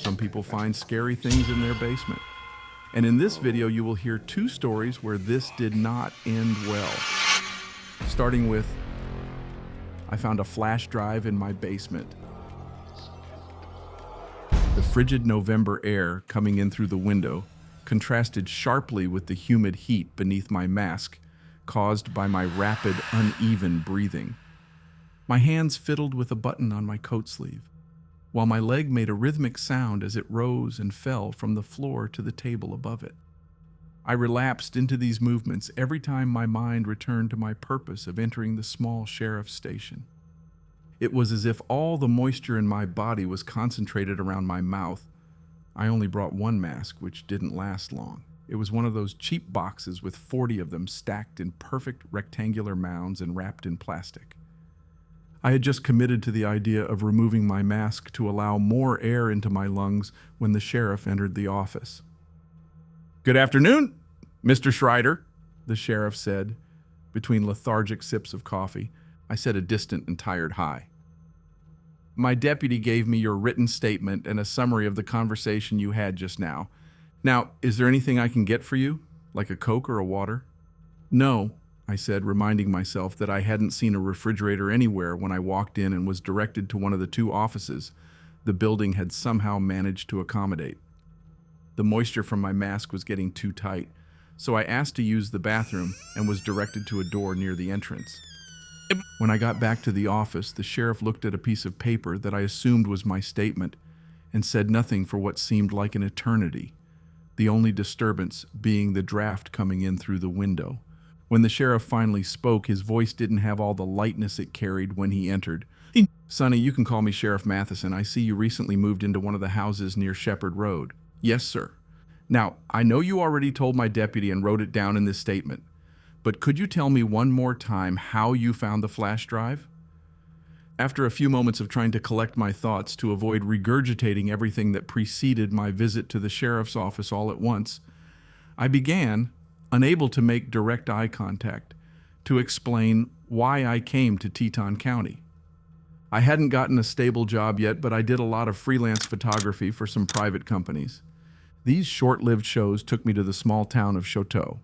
Some people find scary things in their basement. And in this video, you will hear two stories where this did not end well. Starting with, I found a flash drive in my basement. The frigid November air coming in through the window contrasted sharply with the humid heat beneath my mask, caused by my rapid, uneven breathing. My hands fiddled with a button on my coat sleeve, while my leg made a rhythmic sound as it rose and fell from the floor to the table above it. I relapsed into these movements every time my mind returned to my purpose of entering the small sheriff's station. It was as if all the moisture in my body was concentrated around my mouth. I only brought one mask, which didn't last long. It was one of those cheap boxes with 40 of them stacked in perfect rectangular mounds and wrapped in plastic. I had just committed to the idea of removing my mask to allow more air into my lungs when the sheriff entered the office. "Good afternoon, Mr. Schreider," the sheriff said, between lethargic sips of coffee. I said a distant and tired hi. "My deputy gave me your written statement and a summary of the conversation you had just now. Now, is there anything I can get for you, like a Coke or a water?" "No," I said, reminding myself that I hadn't seen a refrigerator anywhere when I walked in and was directed to one of the two offices the building had somehow managed to accommodate. The moisture from my mask was getting too tight, so I asked to use the bathroom and was directed to a door near the entrance. When I got back to the office, the sheriff looked at a piece of paper that I assumed was my statement and said nothing for what seemed like an eternity, the only disturbance being the draft coming in through the window. When the sheriff finally spoke, his voice didn't have all the lightness it carried when he entered. "Sonny, you can call me Sheriff Matheson. I see you recently moved into one of the houses near Shepherd Road." "Yes, sir." "Now, I know you already told my deputy and wrote it down in this statement, but could you tell me one more time how you found the flash drive?" After a few moments of trying to collect my thoughts to avoid regurgitating everything that preceded my visit to the sheriff's office all at once, I began, unable to make direct eye contact, to explain why I came to Teton County. I hadn't gotten a stable job yet, but I did a lot of freelance photography for some private companies. These short-lived shows took me to the small town of Choteau.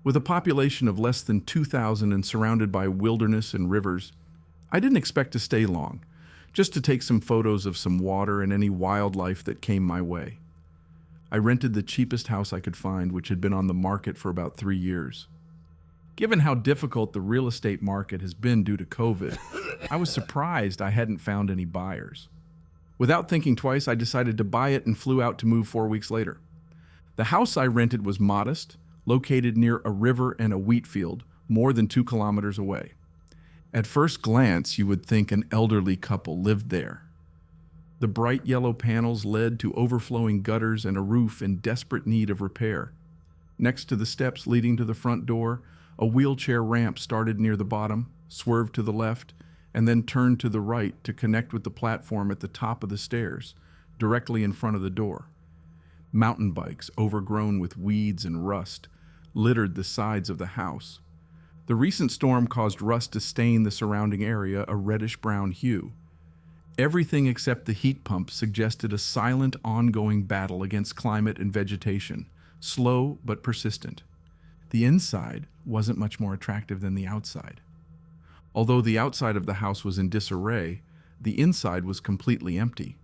With a population of less than 2,000 and surrounded by wilderness and rivers, I didn't expect to stay long, just to take some photos of some water and any wildlife that came my way. I rented the cheapest house I could find, which had been on the market for about 3 years. Given how difficult the real estate market has been due to COVID, I was surprised I hadn't found any buyers. Without thinking twice, I decided to buy it and flew out to move 4 weeks later. The house I rented was modest, located near a river and a wheat field, more than 2 kilometers away. At first glance, you would think an elderly couple lived there. The bright yellow panels led to overflowing gutters and a roof in desperate need of repair. Next to the steps leading to the front door, a wheelchair ramp started near the bottom, swerved to the left, and then turned to the right to connect with the platform at the top of the stairs, directly in front of the door. Mountain bikes, overgrown with weeds and rust, littered the sides of the house. The recent storm caused rust to stain the surrounding area a reddish-brown hue. Everything except the heat pump suggested a silent, ongoing battle against climate and vegetation, slow but persistent. The inside wasn't much more attractive than the outside. Although the outside of the house was in disarray, the inside was completely empty.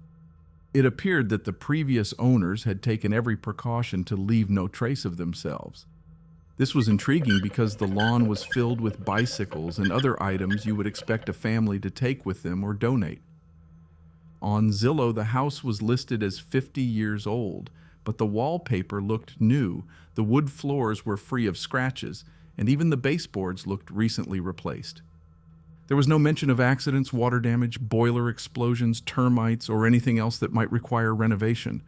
It appeared that the previous owners had taken every precaution to leave no trace of themselves. This was intriguing because the lawn was filled with bicycles and other items you would expect a family to take with them or donate. On Zillow, the house was listed as 50 years old, but the wallpaper looked new, the wood floors were free of scratches, and even the baseboards looked recently replaced. There was no mention of accidents, water damage, boiler explosions, termites, or anything else that might require renovation.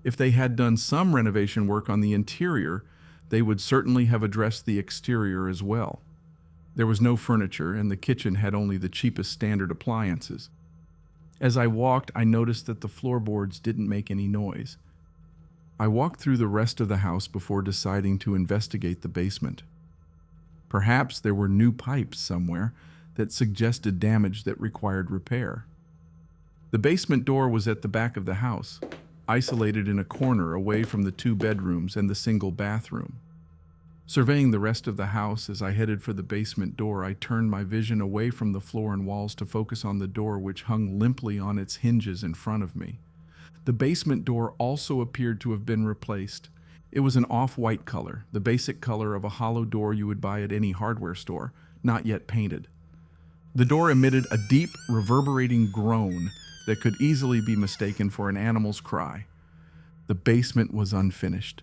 If they had done some renovation work on the interior, they would certainly have addressed the exterior as well. There was no furniture, and the kitchen had only the cheapest standard appliances. As I walked, I noticed that the floorboards didn't make any noise. I walked through the rest of the house before deciding to investigate the basement. Perhaps there were new pipes somewhere that suggested damage that required repair. The basement door was at the back of the house, isolated in a corner away from the 2 bedrooms and the single bathroom. Surveying the rest of the house as I headed for the basement door, I turned my vision away from the floor and walls to focus on the door which hung limply on its hinges in front of me. The basement door also appeared to have been replaced. It was an off-white color, the basic color of a hollow door you would buy at any hardware store, not yet painted. The door emitted a deep, reverberating groan that could easily be mistaken for an animal's cry. The basement was unfinished.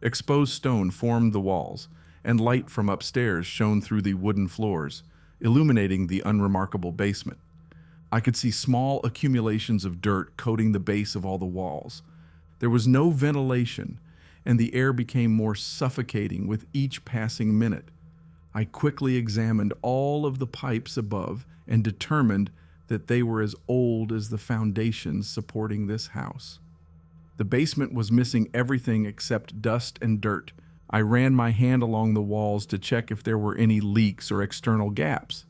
Exposed stone formed the walls, and light from upstairs shone through the wooden floors, illuminating the unremarkable basement. I could see small accumulations of dirt coating the base of all the walls. There was no ventilation, and the air became more suffocating with each passing minute. I quickly examined all of the pipes above and determined that they were as old as the foundations supporting this house. The basement was missing everything except dust and dirt. I ran my hand along the walls to check if there were any leaks or external gaps.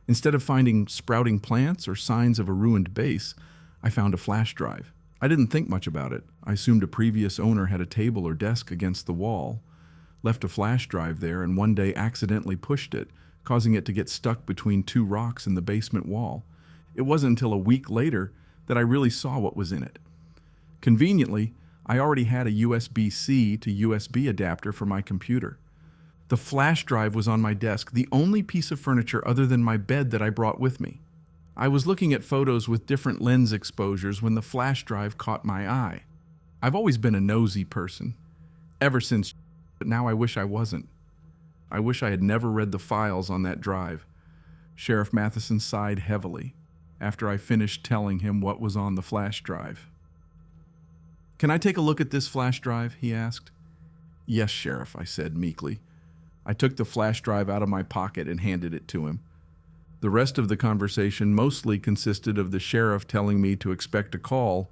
Instead of finding sprouting plants or signs of a ruined base, I found a flash drive. I didn't think much about it. I assumed a previous owner had a table or desk against the wall, left a flash drive there, and one day accidentally pushed it, causing it to get stuck between 2 rocks in the basement wall. It wasn't until a week later that I really saw what was in it. Conveniently, I already had a USB-C to USB adapter for my computer. The flash drive was on my desk, the only piece of furniture other than my bed that I brought with me. I was looking at photos with different lens exposures when the flash drive caught my eye. I've always been a nosy person, ever since, but now I wish I wasn't. I wish I had never read the files on that drive. Sheriff Matheson sighed heavily after I finished telling him what was on the flash drive. "Can I take a look at this flash drive?" he asked. "Yes, Sheriff," I said meekly. I took the flash drive out of my pocket and handed it to him. The rest of the conversation mostly consisted of the sheriff telling me to expect a call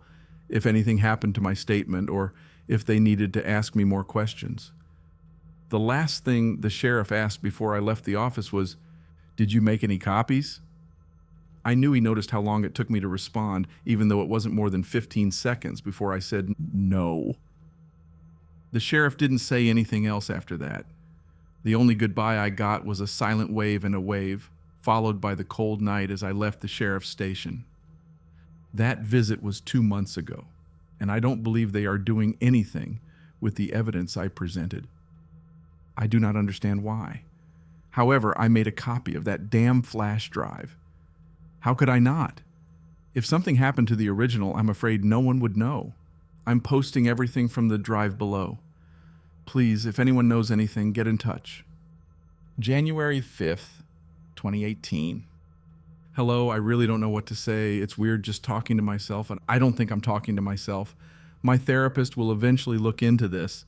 if anything happened to my statement or if they needed to ask me more questions. The last thing the sheriff asked before I left the office was, "Did you make any copies?" I knew he noticed how long it took me to respond, even though it wasn't more than 15 seconds before I said no. The sheriff didn't say anything else after that. The only goodbye I got was a silent wave and a wave, followed by the cold night as I left the sheriff's station. That visit was 2 months ago, and I don't believe they are doing anything with the evidence I presented. I do not understand why. However, I made a copy of that damn flash drive. How could I not? If something happened to the original, I'm afraid no one would know. I'm posting everything from the drive below. Please, if anyone knows anything, get in touch. January 5th, 2018. Hello, I really don't know what to say. It's weird just talking to myself, and I don't think I'm talking to myself. My therapist will eventually look into this.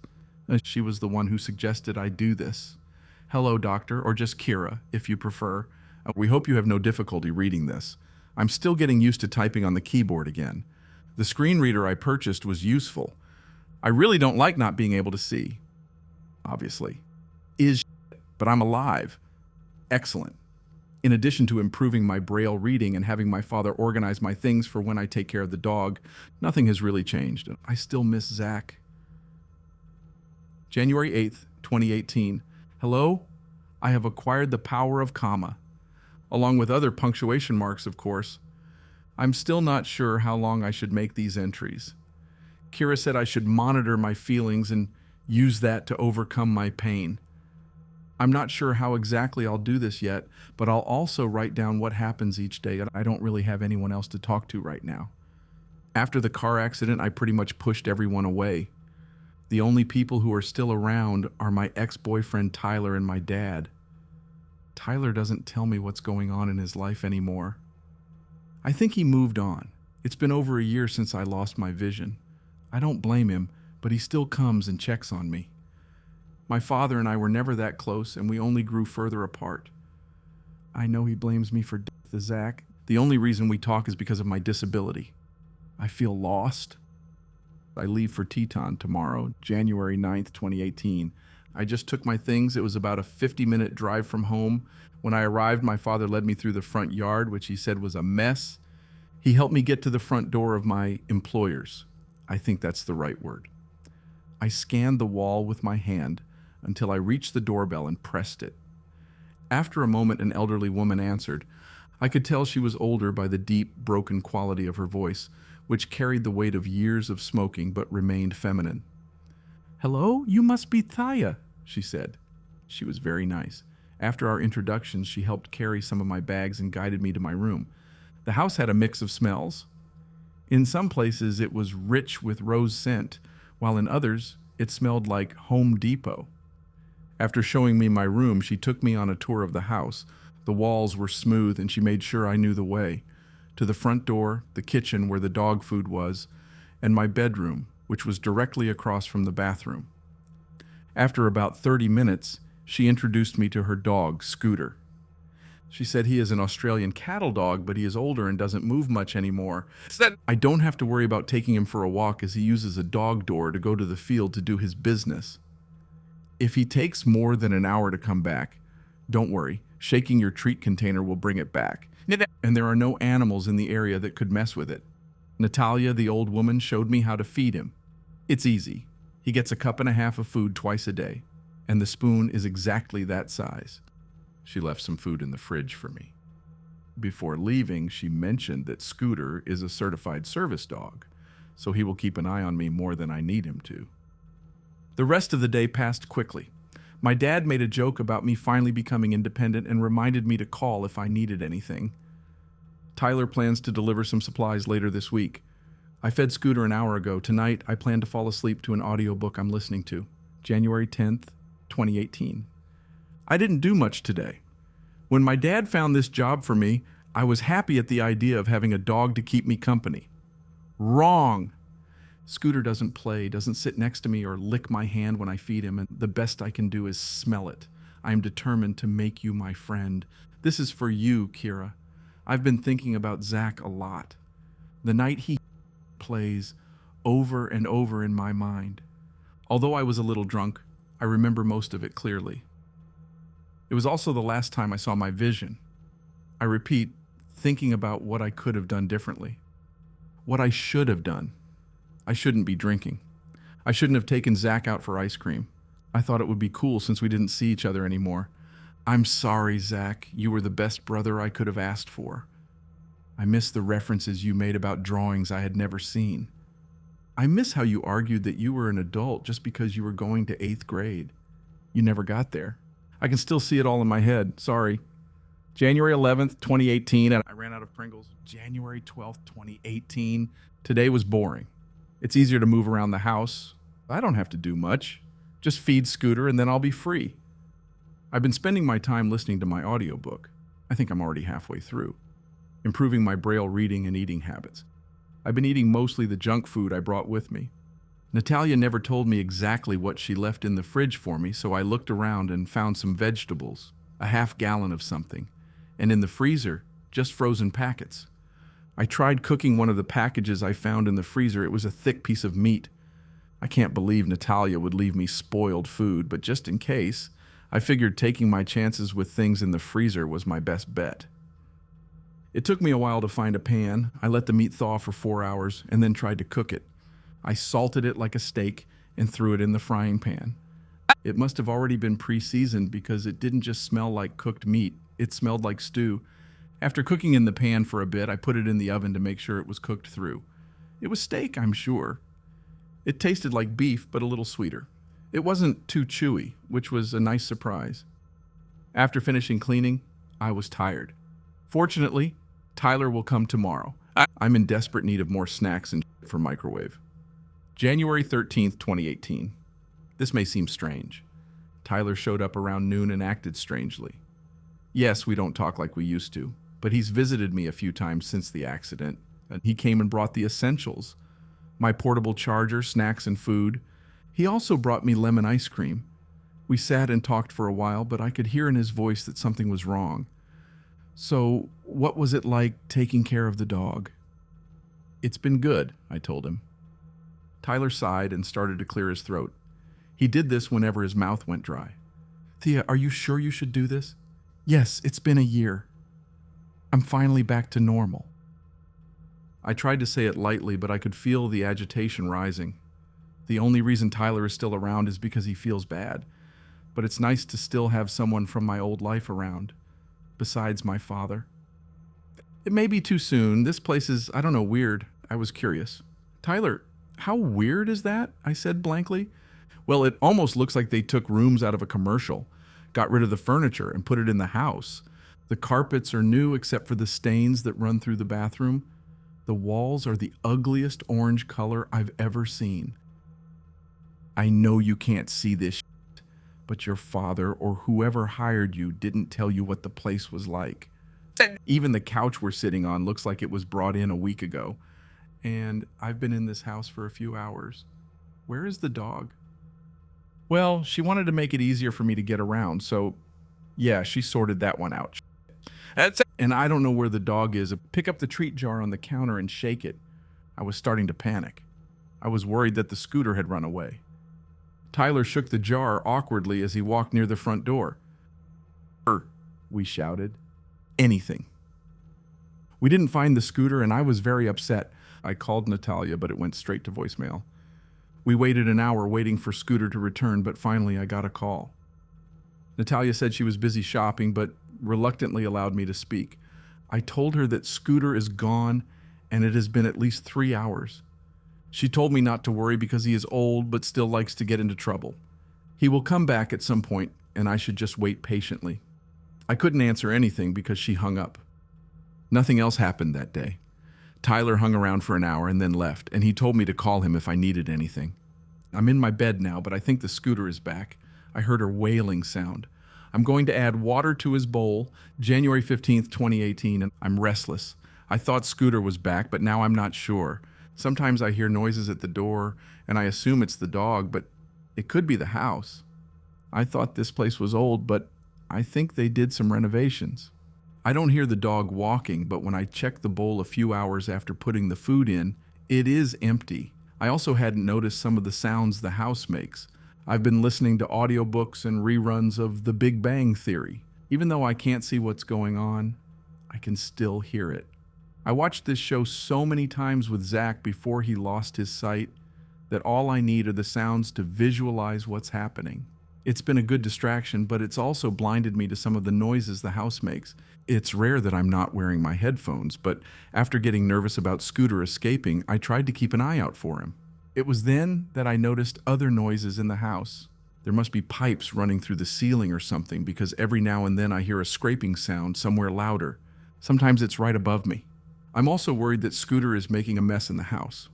She was the one who suggested I do this. Hello, doctor, or just Kira, if you prefer. We hope you have no difficulty reading this. I'm still getting used to typing on the keyboard again. The screen reader I purchased was useful. I really don't like not being able to see. Obviously. But I'm alive. Excellent. In addition to improving my Braille reading and having my father organize my things for when I take care of the dog, nothing has really changed. I still miss Zach. January 8th, 2018. Hello? I have acquired the power of comma, along with other punctuation marks, of course. I'm still not sure how long I should make these entries. Kira said I should monitor my feelings and use that to overcome my pain. I'm not sure how exactly I'll do this yet, but I'll also write down what happens each day. I don't really have anyone else to talk to right now. After the car accident, I pretty much pushed everyone away. The only people who are still around are my ex-boyfriend Tyler and my dad. Tyler doesn't tell me what's going on in his life anymore. I think he moved on. It's been over a year since I lost my vision. I don't blame him, but he still comes and checks on me. My father and I were never that close, and we only grew further apart. I know he blames me for death of Zach. The only reason we talk is because of my disability. I feel lost. I leave for Teton tomorrow, January 9th, 2018. I just took my things. It was about a 50-minute drive from home. When I arrived, my father led me through the front yard, which he said was a mess. He helped me get to the front door of my employer's. I think that's the right word. I scanned the wall with my hand until I reached the doorbell and pressed it. After a moment, an elderly woman answered. I could tell she was older by the deep, broken quality of her voice, which carried the weight of years of smoking but remained feminine. "Hello, you must be Thaya," she said. She was very nice. After our introductions, she helped carry some of my bags and guided me to my room. The house had a mix of smells. In some places, it was rich with rose scent, while in others, it smelled like Home Depot. After showing me my room, she took me on a tour of the house. The walls were smooth, and she made sure I knew the way. To the front door, the kitchen where the dog food was, and my bedroom, which was directly across from the bathroom. After about 30 minutes, she introduced me to her dog, Scooter. She said he is an Australian cattle dog, but he is older and doesn't move much anymore. I don't have to worry about taking him for a walk as he uses a dog door to go to the field to do his business. If he takes more than an hour to come back, don't worry, shaking your treat container will bring it back. And there are no animals in the area that could mess with it. Natalia, the old woman, showed me how to feed him. It's easy. He gets a cup and a half of food twice a day, and the spoon is exactly that size. She left some food in the fridge for me. Before leaving, she mentioned that Scooter is a certified service dog, so he will keep an eye on me more than I need him to. The rest of the day passed quickly. My dad made a joke about me finally becoming independent and reminded me to call if I needed anything. Tyler plans to deliver some supplies later this week. I fed Scooter an hour ago. Tonight, I plan to fall asleep to an audiobook I'm listening to. January 10th, 2018. I didn't do much today. When my dad found this job for me, I was happy at the idea of having a dog to keep me company. Wrong! Scooter doesn't play, doesn't sit next to me or lick my hand when I feed him, and the best I can do is smell it. I am determined to make you my friend. This is for you, Kira. I've been thinking about Zach a lot. The night he plays over and over in my mind. Although I was a little drunk, I remember most of it clearly. It was also the last time I saw my vision. I repeat, thinking about what I could have done differently. What I should have done. I shouldn't be drinking. I shouldn't have taken Zach out for ice cream. I thought it would be cool since we didn't see each other anymore. I'm sorry, Zach. You were the best brother I could have asked for. I miss the references you made about drawings I had never seen. I miss how you argued that you were an adult just because you were going to 8th grade. You never got there. I can still see it all in my head. Sorry. January 11th, 2018, and I ran out of Pringles. January 12th, 2018. Today was boring. It's easier to move around the house. I don't have to do much. Just feed Scooter and then I'll be free. I've been spending my time listening to my audiobook. I think I'm already halfway through. Improving my Braille reading and eating habits. I've been eating mostly the junk food I brought with me. Natalia never told me exactly what she left in the fridge for me, so I looked around and found some vegetables, a half-gallon of something, and in the freezer, just frozen packets. I tried cooking one of the packages I found in the freezer. It was a thick piece of meat. I can't believe Natalia would leave me spoiled food, but just in case, I figured taking my chances with things in the freezer was my best bet. It took me a while to find a pan. I let the meat thaw for 4 hours and then tried to cook it. I salted it like a steak and threw it in the frying pan. It must have already been pre-seasoned because it didn't just smell like cooked meat. It smelled like stew. After cooking in the pan for a bit, I put it in the oven to make sure it was cooked through. It was steak, I'm sure. It tasted like beef, but a little sweeter. It wasn't too chewy, which was a nice surprise. After finishing cleaning, I was tired. Fortunately, Tyler will come tomorrow. I'm in desperate need of more snacks and for microwave. January 13th, 2018. This may seem strange. Tyler showed up around noon and acted strangely. Yes, we don't talk like we used to, but he's visited me a few times since the accident, and he came and brought the essentials. My portable charger, snacks, and food. He also brought me lemon ice cream. We sat and talked for a while, but I could hear in his voice that something was wrong. So, what was it like taking care of the dog? It's been good, I told him. Tyler sighed and started to clear his throat. He did this whenever his mouth went dry. Thea, are you sure you should do this? Yes, it's been a year. I'm finally back to normal. I tried to say it lightly, but I could feel the agitation rising. The only reason Tyler is still around is because he feels bad. But it's nice to still have someone from my old life around, besides my father. It may be too soon. This place is, I don't know, weird. I was curious. Tyler, how weird is that? I said blankly. Well, it almost looks like they took rooms out of a commercial, got rid of the furniture, and put it in the house. The carpets are new except for the stains that run through the bathroom. The walls are the ugliest orange color I've ever seen. I know you can't see this shit, but your father or whoever hired you didn't tell you what the place was like. Even the couch we're sitting on looks like it was brought in a week ago. And I've been in this house for a few hours. Where is the dog? Well, she wanted to make it easier for me to get around, so yeah, she sorted that one out. And I don't know where the dog is. Pick up the treat jar on the counter and shake it. I was starting to panic. I was worried that the scooter had run away. Tyler shook the jar awkwardly as he walked near the front door. We shouted. Anything. We didn't find the scooter and I was very upset. I called Natalia, but it went straight to voicemail. We waited an hour waiting for Scooter to return, but finally I got a call. Natalia said she was busy shopping, but reluctantly allowed me to speak. I told her that Scooter is gone and it has been at least 3 hours. She told me not to worry because he is old but still likes to get into trouble. He will come back at some point and I should just wait patiently. I couldn't answer anything because she hung up. Nothing else happened that day. Tyler hung around for an hour and then left, and he told me to call him if I needed anything. I'm in my bed now, but I think the scooter is back. I heard her wailing sound. I'm going to add water to his bowl, January 15th, 2018, and I'm restless. I thought Scooter was back, but now I'm not sure. Sometimes I hear noises at the door, and I assume it's the dog, but it could be the house. I thought this place was old, but I think they did some renovations. I don't hear the dog walking, but when I check the bowl a few hours after putting the food in, it is empty. I also hadn't noticed some of the sounds the house makes. I've been listening to audiobooks and reruns of The Big Bang Theory. Even though I can't see what's going on, I can still hear it. I watched this show so many times with Zach before he lost his sight that all I need are the sounds to visualize what's happening. It's been a good distraction, but it's also blinded me to some of the noises the house makes. It's rare that I'm not wearing my headphones, but after getting nervous about Scooter escaping, I tried to keep an eye out for him. It was then that I noticed other noises in the house. There must be pipes running through the ceiling or something, because every now and then I hear a scraping sound somewhere louder. Sometimes it's right above me. I'm also worried that Scooter is making a mess in the house.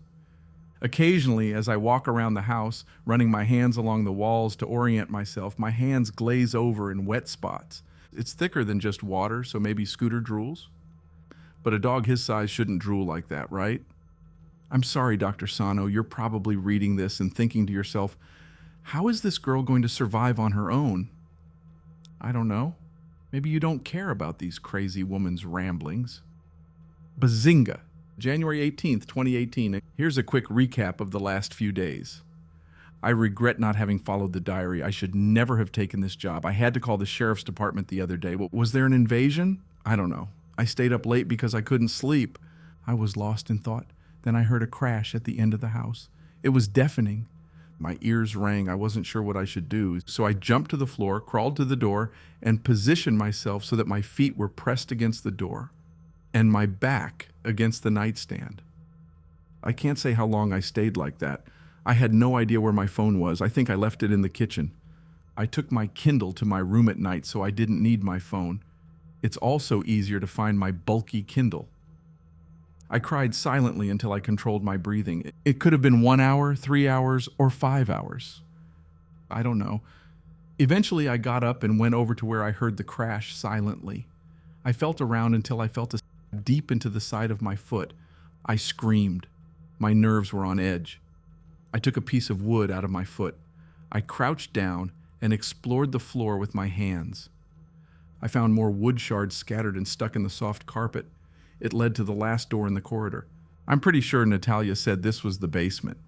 Occasionally, as I walk around the house, running my hands along the walls to orient myself, my hands glaze over in wet spots. It's thicker than just water, so maybe Scooter drools? But a dog his size shouldn't drool like that, right? I'm sorry, Dr. Sano, you're probably reading this and thinking to yourself, how is this girl going to survive on her own? I don't know. Maybe you don't care about these crazy woman's ramblings. Bazinga! January 18th, 2018. Here's a quick recap of the last few days. I regret not having followed the diary. I should never have taken this job. I had to call the sheriff's department the other day. Was there an invasion? I don't know. I stayed up late because I couldn't sleep. I was lost in thought. Then I heard a crash at the end of the house. It was deafening. My ears rang. I wasn't sure what I should do. So I jumped to the floor, crawled to the door, and positioned myself so that my feet were pressed against the door and my back against the nightstand. I can't say how long I stayed like that. I had no idea where my phone was. I think I left it in the kitchen. I took my Kindle to my room at night, so I didn't need my phone. It's also easier to find my bulky Kindle. I cried silently until I controlled my breathing. It could have been 1 hour, 3 hours, or 5 hours. I don't know. Eventually, I got up and went over to where I heard the crash silently. I felt around until I felt a stab deep into the side of my foot. I screamed. My nerves were on edge. I took a piece of wood out of my foot. I crouched down and explored the floor with my hands. I found more wood shards scattered and stuck in the soft carpet. It led to the last door in the corridor. I'm pretty sure Natalia said this was the basement.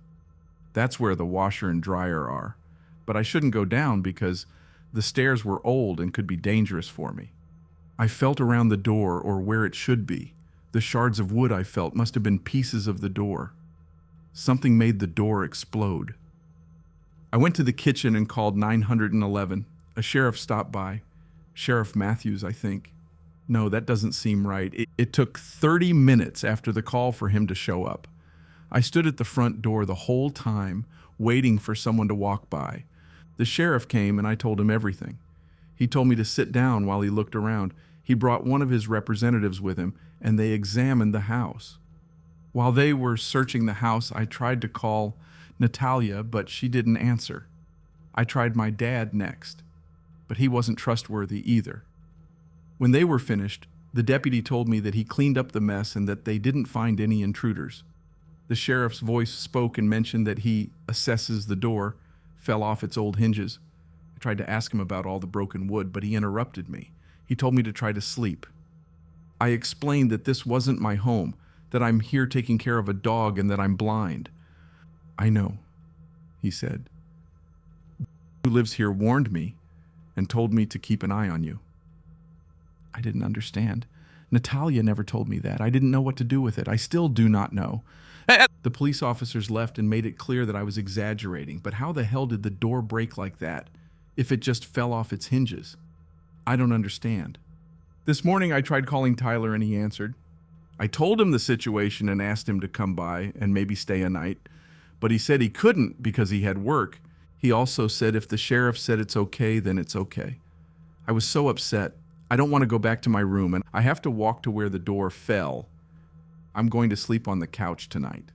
That's where the washer and dryer are. But I shouldn't go down because the stairs were old and could be dangerous for me. I felt around the door, or where it should be. The shards of wood I felt must have been pieces of the door. Something made the door explode. I went to the kitchen and called 911. A sheriff stopped by. Sheriff Matthews, I think. No, that doesn't seem right. It took 30 minutes after the call for him to show up. I stood at the front door the whole time, waiting for someone to walk by. The sheriff came and I told him everything. He told me to sit down while he looked around. He brought one of his representatives with him, and they examined the house. While they were searching the house, I tried to call Natalia, but she didn't answer. I tried my dad next, but he wasn't trustworthy either. When they were finished, the deputy told me that he cleaned up the mess and that they didn't find any intruders. The sheriff's voice spoke and mentioned that he assesses the door fell off its old hinges. I tried to ask him about all the broken wood, but he interrupted me. He told me to try to sleep. I explained that this wasn't my home, that I'm here taking care of a dog and that I'm blind. I know, he said. Who lives here warned me and told me to keep an eye on you. I didn't understand. Natalia never told me that. I didn't know what to do with it. I still do not know. The police officers left and made it clear that I was exaggerating, but how the hell did the door break like that if it just fell off its hinges? I don't understand. This morning I tried calling Tyler and he answered. I told him the situation and asked him to come by and maybe stay a night, but he said he couldn't because he had work. He also said if the sheriff said it's okay, then it's okay. I was so upset. I don't want to go back to my room, and I have to walk to where the door fell. I'm going to sleep on the couch tonight.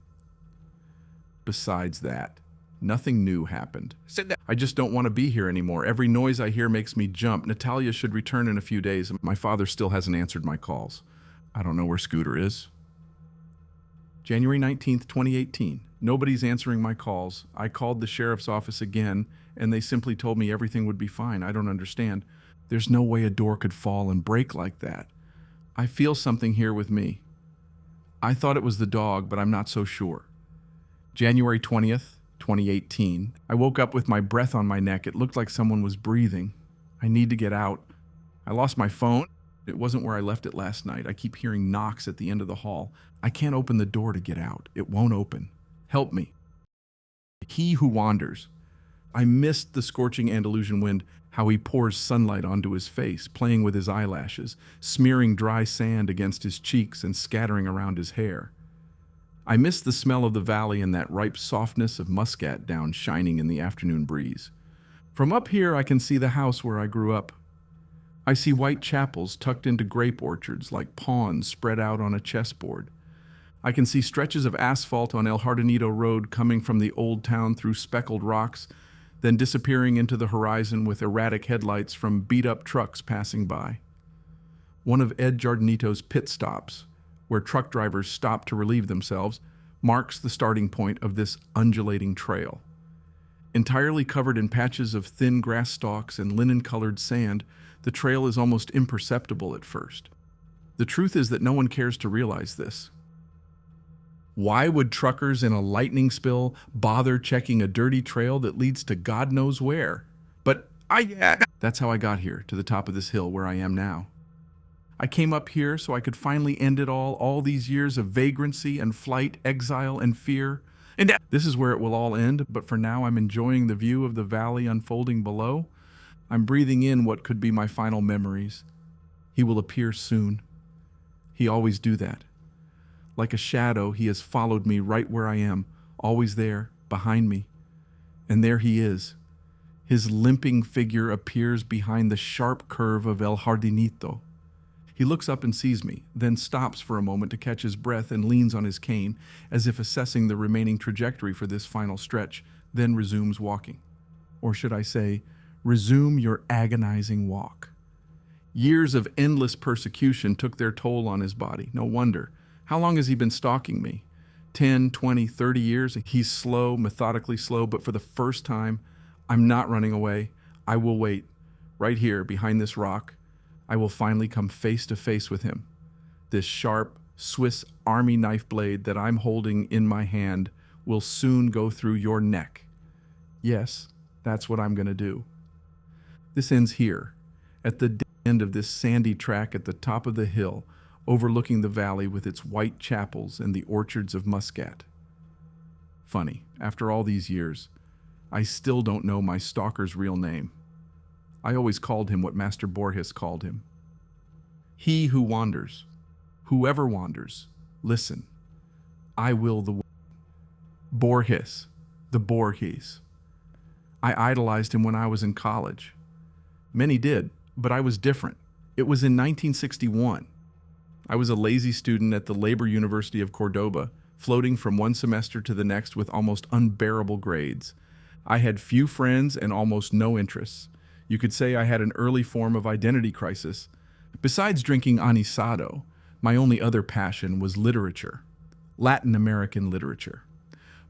Besides that, nothing new happened. I just don't want to be here anymore. Every noise I hear makes me jump. Natalia should return in a few days. My father still hasn't answered my calls. I don't know where Scooter is. January 19th, 2018. Nobody's answering my calls. I called the sheriff's office again, and they simply told me everything would be fine. I don't understand. There's no way a door could fall and break like that. I feel something here with me. I thought it was the dog, but I'm not so sure. January 20th, 2018. I woke up with my breath on my neck. It looked like someone was breathing. I need to get out. I lost my phone. It wasn't where I left it last night. I keep hearing knocks at the end of the hall. I can't open the door to get out. It won't open. Help me. He who wanders. I missed the scorching Andalusian wind, how he pours sunlight onto his face, playing with his eyelashes, smearing dry sand against his cheeks and scattering around his hair. I missed the smell of the valley and that ripe softness of muscat down shining in the afternoon breeze. From up here I can see the house where I grew up. I see white chapels tucked into grape orchards like pawns spread out on a chessboard. I can see stretches of asphalt on El Jardinito Road coming from the old town through speckled rocks, then disappearing into the horizon with erratic headlights from beat-up trucks passing by. One of Ed Jardinito's pit stops, where truck drivers stop to relieve themselves, marks the starting point of this undulating trail. Entirely covered in patches of thin grass stalks and linen-colored sand, the trail is almost imperceptible at first. The truth is that no one cares to realize this. Why would truckers in a lightning spill bother checking a dirty trail that leads to God knows where? But that's how I got here, to the top of this hill where I am now. I came up here so I could finally end it all these years of vagrancy and flight, exile and fear. And this is where it will all end, but for now I'm enjoying the view of the valley unfolding below. I'm breathing in what could be my final memories. He will appear soon. He always do that. Like a shadow, he has followed me right where I am, always there, behind me. And there he is. His limping figure appears behind the sharp curve of El Jardinito. He looks up and sees me, then stops for a moment to catch his breath and leans on his cane, as if assessing the remaining trajectory for this final stretch, then resumes walking. Or should I say, resume your agonizing walk. Years of endless persecution took their toll on his body. No wonder. How long has he been stalking me? 10, 20, 30 years? He's slow, methodically slow, but for the first time, I'm not running away. I will wait. Right here, behind this rock, I will finally come face to face with him. This sharp, Swiss Army knife blade that I'm holding in my hand will soon go through your neck. Yes, that's what I'm going to do. This ends here, at the end of this sandy track at the top of the hill, overlooking the valley with its white chapels and the orchards of Muscat. Funny, after all these years, I still don't know my stalker's real name. I always called him what Master Borges called him. He who wanders, whoever wanders, listen. I will the Borges, the Borges. I idolized him when I was in college. Many did, but I was different. It was in 1961. I was a lazy student at the Labor University of Cordoba, floating from one semester to the next with almost unbearable grades. I had few friends and almost no interests. You could say I had an early form of identity crisis. Besides drinking anisado, my only other passion was literature, Latin American literature.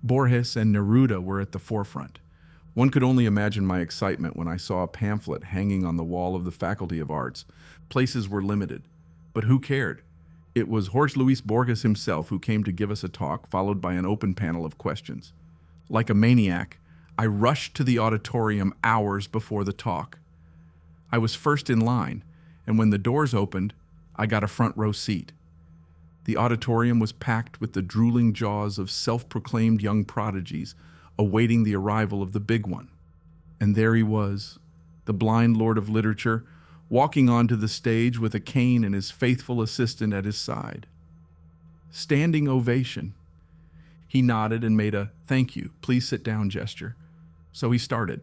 Borges and Neruda were at the forefront. One could only imagine my excitement when I saw a pamphlet hanging on the wall of the Faculty of Arts. Places were limited, but who cared? It was Jorge Luis Borges himself who came to give us a talk, followed by an open panel of questions. Like a maniac, I rushed to the auditorium hours before the talk. I was first in line, and when the doors opened, I got a front row seat. The auditorium was packed with the drooling jaws of self-proclaimed young prodigies, awaiting the arrival of the big one. And there he was, the blind lord of literature, walking onto the stage with a cane and his faithful assistant at his side. Standing ovation. He nodded and made a "thank you, please sit down" gesture. So he started.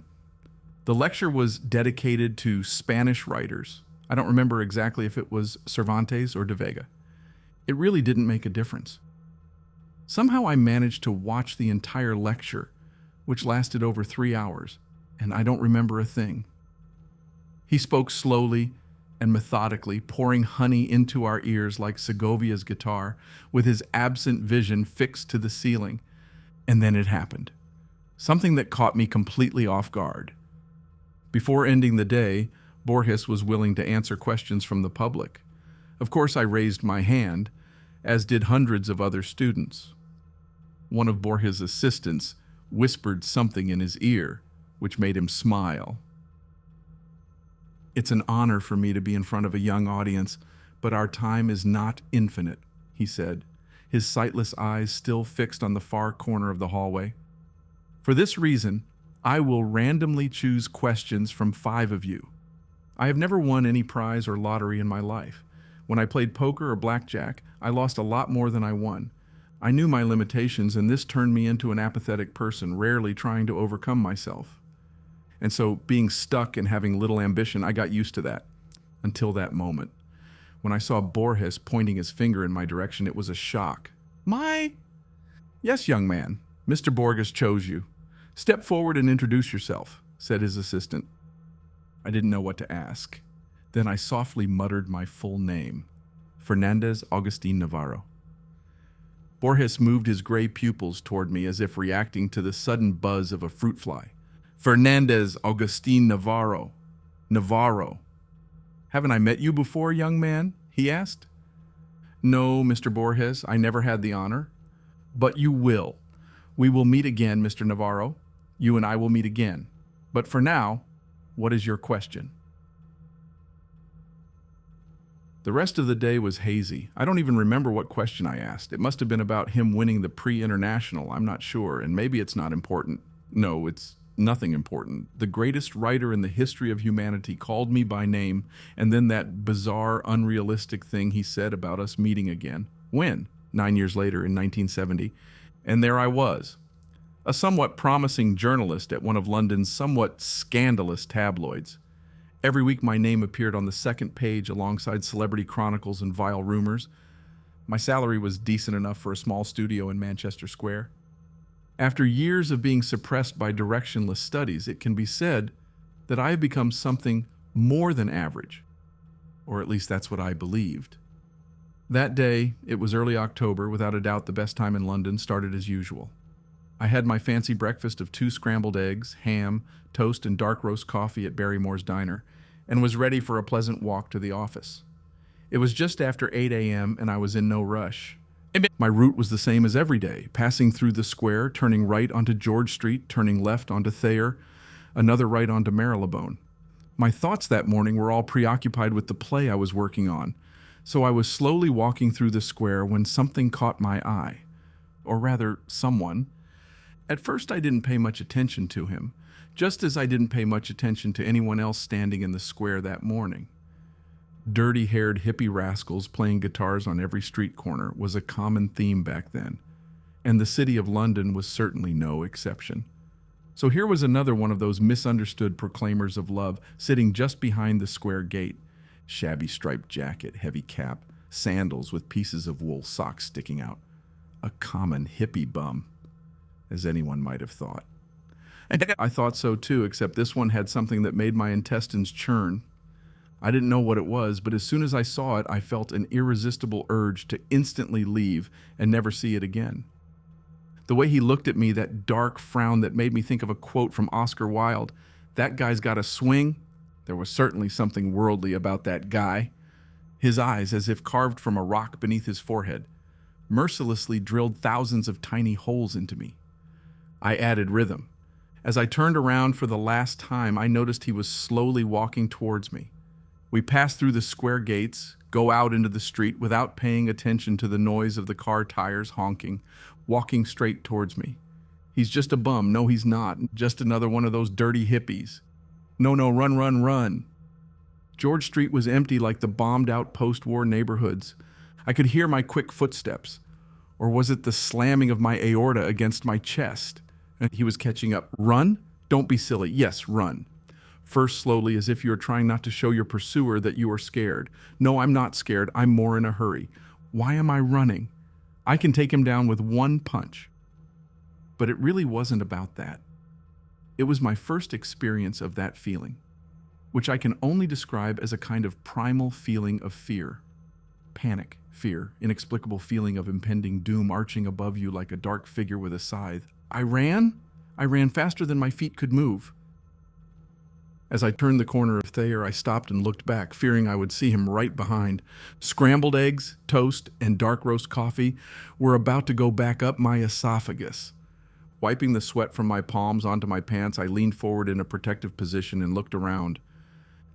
The lecture was dedicated to Spanish writers. I don't remember exactly if it was Cervantes or de Vega. It really didn't make a difference. Somehow I managed to watch the entire lecture, which lasted over 3 hours, and I don't remember a thing. He spoke slowly and methodically, pouring honey into our ears like Segovia's guitar, with his absent vision fixed to the ceiling. And then it happened. Something that caught me completely off guard. Before ending the day, Borges was willing to answer questions from the public. Of course, I raised my hand, as did hundreds of other students. One of Borges' assistants whispered something in his ear, which made him smile. "It's an honor for me to be in front of a young audience, but our time is not infinite," he said, his sightless eyes still fixed on the far corner of the hallway. "For this reason, I will randomly choose questions from 5 of you. I have never won any prize or lottery in my life. When I played poker or blackjack, I lost a lot more than I won. I knew my limitations, and this turned me into an apathetic person, rarely trying to overcome myself. And so, being stuck and having little ambition, I got used to that. Until that moment. When I saw Borges pointing his finger in my direction, it was a shock. Yes, young man, Mr. Borges chose you. Step forward and introduce yourself," said his assistant. I didn't know what to ask. Then I softly muttered my full name, Fernandez Agustin Navarro. Borges moved his gray pupils toward me as if reacting to the sudden buzz of a fruit fly. "Fernandez Agustin Navarro. Navarro. Haven't I met you before, young man?" he asked. "No, Mr. Borges, I never had the honor. But you will. We will meet again, Mr. Navarro. You and I will meet again. But for now, what is your question?" The rest of the day was hazy. I don't even remember what question I asked. It must have been about him winning the Prix International. I'm not sure, and maybe it's not important. No, it's nothing important. The greatest writer in the history of humanity called me by name, and then that bizarre, unrealistic thing he said about us meeting again. When? 9 years later, in 1970. And there I was, a somewhat promising journalist at one of London's somewhat scandalous tabloids. Every week my name appeared on the second page alongside Celebrity Chronicles and Vile Rumors. My salary was decent enough for a small studio in Manchester Square. After years of being suppressed by directionless studies, it can be said that I have become something more than average. Or at least that's what I believed. That day, it was early October, without a doubt the best time in London, started as usual. I had my fancy breakfast of 2 scrambled eggs, ham, toast, and dark roast coffee at Barrymore's Diner, and was ready for a pleasant walk to the office. It was just after 8 a.m., and I was in no rush. My route was the same as every day, passing through the square, turning right onto George Street, turning left onto Thayer, another right onto Marylebone. My thoughts that morning were all preoccupied with the play I was working on, So I was slowly walking through the square when something caught my eye. Or rather, someone. At first I didn't pay much attention to him, just as I didn't pay much attention to anyone else standing in the square that morning. Dirty-haired hippie rascals playing guitars on every street corner was a common theme back then, and the city of London was certainly no exception. So here was another one of those misunderstood proclaimers of love sitting just behind the square gate. Shabby striped jacket, heavy cap, sandals with pieces of wool socks sticking out. A common hippie bum, as anyone might have thought. And I thought so too, except this one had something that made my intestines churn. I didn't know what it was, but as soon as I saw it, I felt an irresistible urge to instantly leave and never see it again. The way he looked at me, that dark frown that made me think of a quote from Oscar Wilde, "That guy's got a swing." There was certainly something worldly about that guy. His eyes, as if carved from a rock beneath his forehead, mercilessly drilled thousands of tiny holes into me. I added rhythm. As I turned around for the last time, I noticed he was slowly walking towards me. We passed through the square gates, go out into the street without paying attention to the noise of the car tires honking, walking straight towards me. He's just a bum. No, he's not. Just another one of those dirty hippies. No, run, run, run. George Street was empty like the bombed-out post-war neighborhoods. I could hear my quick footsteps. Or was it the slamming of my aorta against my chest? And he was catching up. Run? Don't be silly. Yes, run. First slowly, as if you are trying not to show your pursuer that you are scared. No, I'm not scared. I'm more in a hurry. Why am I running? I can take him down with one punch. But it really wasn't about that. It was my first experience of that feeling, which I can only describe as a kind of primal feeling of fear. Panic, fear, inexplicable feeling of impending doom arching above you like a dark figure with a scythe. I ran faster than my feet could move. As I turned the corner of Thayer, I stopped and looked back, fearing I would see him right behind. Scrambled eggs, toast, and dark roast coffee were about to go back up my esophagus. Wiping the sweat from my palms onto my pants, I leaned forward in a protective position and looked around.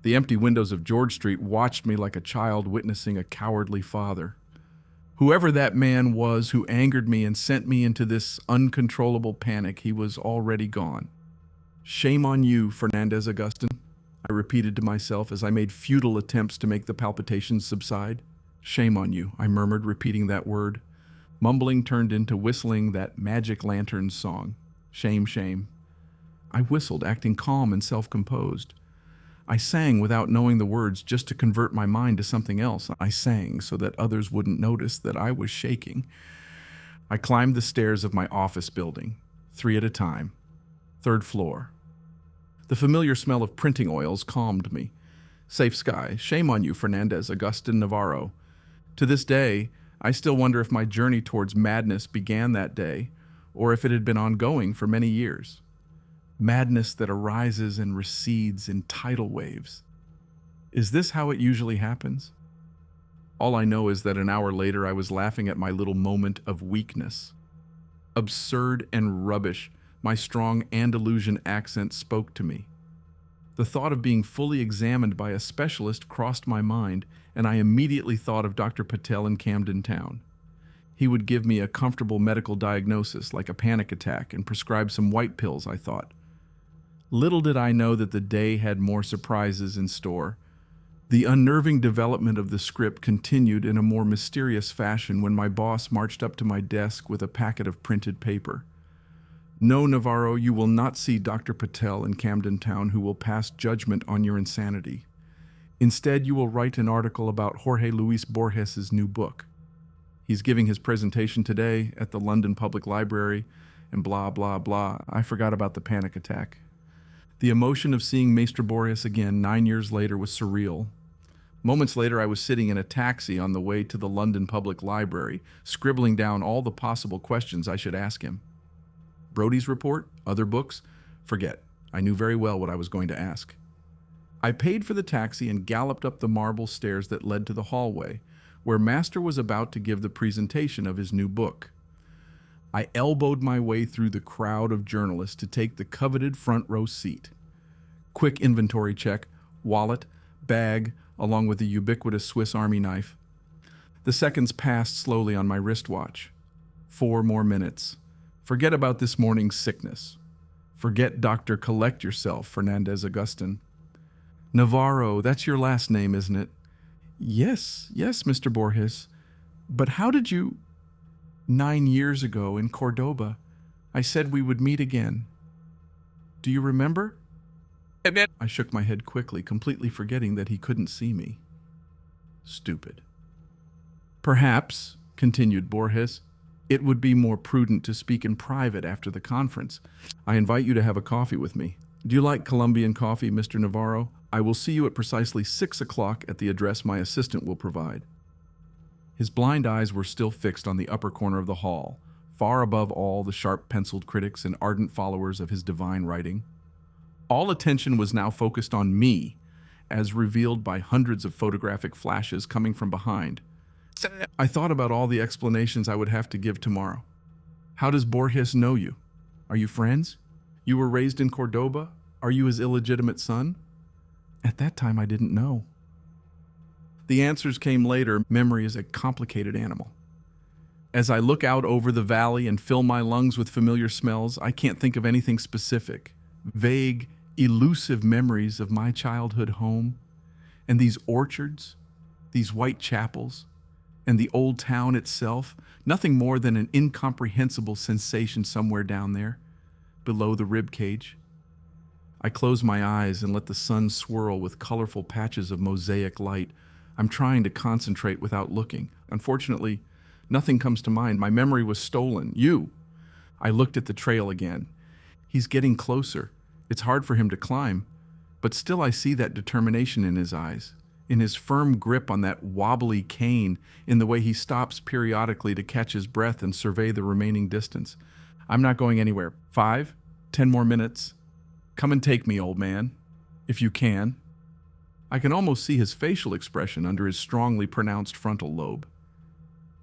The empty windows of George Street watched me like a child witnessing a cowardly father. Whoever that man was who angered me and sent me into this uncontrollable panic, he was already gone. Shame on you, Fernandez Augustin, I repeated to myself as I made futile attempts to make the palpitations subside. Shame on you, I murmured, repeating that word. Mumbling turned into whistling that Magic Lanterns song. Shame, shame. I whistled, acting calm and self-composed. I sang without knowing the words just to convert my mind to something else. I sang so that others wouldn't notice that I was shaking. I climbed the stairs of my office building, 3 at a time. 3rd floor. The familiar smell of printing oils calmed me. Safe sky. Shame on you, Fernandez Augustin Navarro. To this day, I still wonder if my journey towards madness began that day, or if it had been ongoing for many years. Madness that arises and recedes in tidal waves. Is this how it usually happens? All I know is that an hour later I was laughing at my little moment of weakness. Absurd and rubbish, my strong Andalusian accent spoke to me. The thought of being fully examined by a specialist crossed my mind, and I immediately thought of Dr. Patel in Camden Town. He would give me a comfortable medical diagnosis, like a panic attack, and prescribe some white pills, I thought. Little did I know that the day had more surprises in store. The unnerving development of the script continued in a more mysterious fashion when my boss marched up to my desk with a packet of printed paper. No, Navarro, you will not see Dr. Patel in Camden Town, who will pass judgment on your insanity. Instead, you will write an article about Jorge Luis Borges' new book. He's giving his presentation today at the London Public Library, and blah, blah, blah. I forgot about the panic attack. The emotion of seeing Maestro Borges again 9 years later was surreal. Moments later, I was sitting in a taxi on the way to the London Public Library, scribbling down all the possible questions I should ask him. Brodie's report? Other books? Forget. I knew very well what I was going to ask. I paid for the taxi and galloped up the marble stairs that led to the hallway, where Master was about to give the presentation of his new book. I elbowed my way through the crowd of journalists to take the coveted front row seat. Quick inventory check, wallet, bag, along with the ubiquitous Swiss Army knife. The seconds passed slowly on my wristwatch. 4 more minutes. Forget about this morning's sickness. Forget Dr. Collect Yourself, Fernandez Augustin. Navarro, that's your last name, isn't it? Yes, Mr. Borges. But how did you... 9 years ago in Cordoba, I said we would meet again. Do you remember? I shook my head quickly, completely forgetting that he couldn't see me. Stupid. Perhaps, continued Borges, it would be more prudent to speak in private after the conference. I invite you to have a coffee with me. Do you like Colombian coffee, Mr. Navarro? I will see you at precisely 6 o'clock at the address my assistant will provide. His blind eyes were still fixed on the upper corner of the hall, far above all the sharp-penciled critics and ardent followers of his divine writing. All attention was now focused on me, as revealed by hundreds of photographic flashes coming from behind. I thought about all the explanations I would have to give tomorrow. How does Borges know you? Are you friends? You were raised in Cordoba? Are you his illegitimate son? At that time, I didn't know. The answers came later. Memory is a complicated animal. As I look out over the valley and fill my lungs with familiar smells, I can't think of anything specific. Vague, elusive memories of my childhood home, and these orchards, these white chapels, and the old town itself, nothing more than an incomprehensible sensation somewhere down there, below the rib cage. I close my eyes and let the sun swirl with colorful patches of mosaic light. I'm trying to concentrate without looking. Unfortunately, nothing comes to mind. My memory was stolen. You. I looked at the trail again. He's getting closer. It's hard for him to climb, but still I see that determination in his eyes, in his firm grip on that wobbly cane, in the way he stops periodically to catch his breath and survey the remaining distance. I'm not going anywhere. 5, 10 more minutes. Come and take me, old man, if you can. I can almost see his facial expression under his strongly pronounced frontal lobe.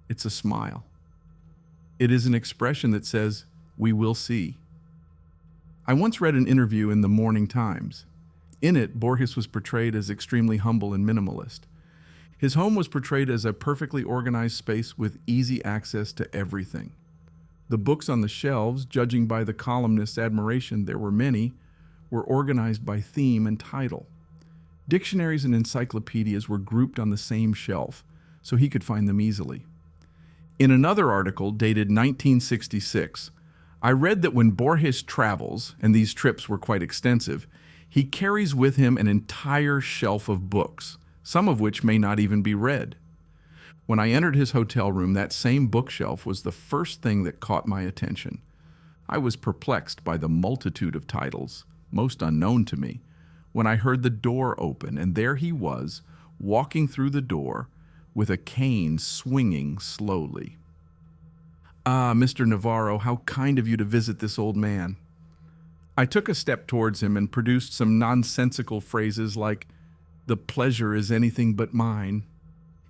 It's a smile. It is an expression that says, "We will see." I once read an interview in the Morning Times. In it, Borges was portrayed as extremely humble and minimalist. His home was portrayed as a perfectly organized space with easy access to everything. The books on the shelves, judging by the columnist's admiration, there were many, were organized by theme and title. Dictionaries and encyclopedias were grouped on the same shelf, so he could find them easily. In another article dated 1966, I read that when Borges travels, and these trips were quite extensive, he carries with him an entire shelf of books, some of which may not even be read. When I entered his hotel room, that same bookshelf was the first thing that caught my attention. I was perplexed by the multitude of titles, most unknown to me, when I heard the door open, and there he was, walking through the door, with a cane swinging slowly. "Ah, Mr. Navarro, how kind of you to visit this old man." I took a step towards him and produced some nonsensical phrases like, "The pleasure is anything but mine."